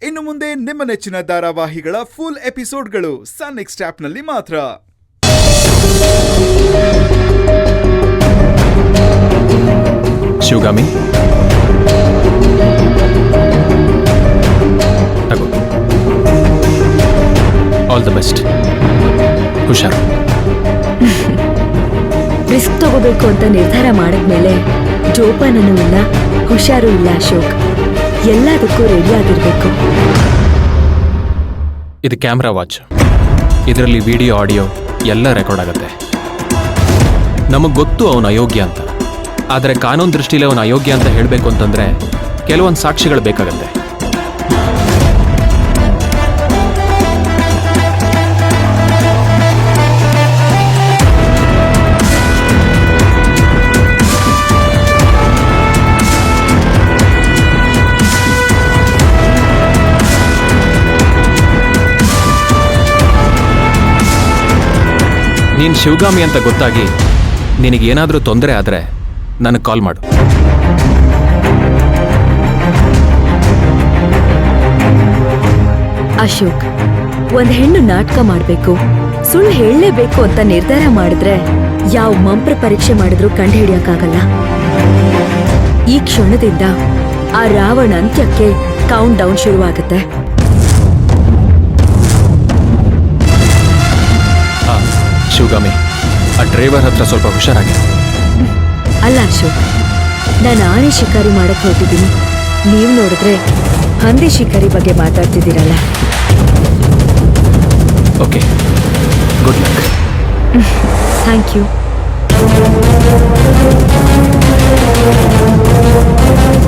ಇನ್ನು ಮುಂದೆ ನಿಮ್ಮ ನೆಚ್ಚಿನ ಧಾರಾವಾಹಿಗಳ ಫುಲ್ ಎಪಿಸೋಡ್ಗಳು ಸನ್ ನೆಕ್ಸ್ಟ್ ಆಪ್ನಲ್ಲಿ ಮಾತ್ರ. Shivagami, all the best. ಹುಷಾರು. ರಿಸ್ಕ್ ತಗೋಬೇಕು ಅಂತ ನಿರ್ಧಾರ ಮಾಡಿದ್ಮೇಲೆ ಜೋಪಾನನೂ ಇಲ್ಲ, ಹುಷಾರು ಇಲ್ಲ ಅಶೋಕ್. ಎಲ್ಲದಕ್ಕೂ ರೆಡಿ ಆಗಿರ್ಬೇಕು. ಇದು ಕ್ಯಾಮ್ರಾ ವಾಚ್. ಇದರಲ್ಲಿ ವಿಡಿಯೋ ಆಡಿಯೋ ಎಲ್ಲ ರೆಕಾರ್ಡ್ ಆಗುತ್ತೆ. ನಮಗೆ ಗೊತ್ತು ಅವನು ಅಯೋಗ್ಯ ಅಂತ, ಆದರೆ ಕಾನೂನು ದೃಷ್ಟಿಯಲ್ಲಿ ಅವನು ಅಯೋಗ್ಯ ಅಂತ ಹೇಳಬೇಕು ಅಂತಂದ್ರೆ ಕೆಲವೊಂದು ಸಾಕ್ಷಿಗಳು ಬೇಕಾಗತ್ತೆ. ನೀನು ಶಿವಗಾಮಿ ಅಂತ ಗೊತ್ತಾಗಿ ನಿನಗೇನಾದರೂ ತೊಂದರೆ ಆದರೆ ನನಗೆ ಕಾಲ್ ಮಾಡು. ಅಶೋಕ್, ಒಂದ್ ಹೆಣ್ಣು ನಾಟಕ ಮಾಡ್ಬೇಕು, ಸುಳ್ಳು ಹೇಳಲೇಬೇಕು ಅಂತ ನಿರ್ಧಾರ ಮಾಡಿದ್ರೆ ಯಾವ ಮಂಪ್ರ ಪರೀಕ್ಷೆ ಮಾಡಿದ್ರೂ ಕಂಡು ಹಿಡಿಯಕ್ಕಾಗಲ್ಲ. ಈ ಕ್ಷಣದಿಂದ ಆ ರಾವಣ ಅಂತ್ಯಕ್ಕೆ ಕೌಂಟ್ ಡೌನ್ ಶುರುವಾಗುತ್ತೆ. ಶಿವಗಾಮಿ, ಆ ಡ್ರೈವರ್ ಹತ್ರ ಸ್ವಲ್ಪ ಹುಷಾರಾಗಿ. ಅಲ್ಲ ಅಶೋಕ್, ನಾನು ಆನೆ ಶಿಕಾರಿ ಮಾಡಕ್ ಹೊರಟಿದ್ದೀನಿ, ನೀವು ನೋಡಿದ್ರೆ ಹಂದಿ ಶಿಕಾರಿ ಬಗ್ಗೆ ಮಾತಾಡ್ತಿದ್ದೀರಲ್ಲ. Okay, good luck. Thank you.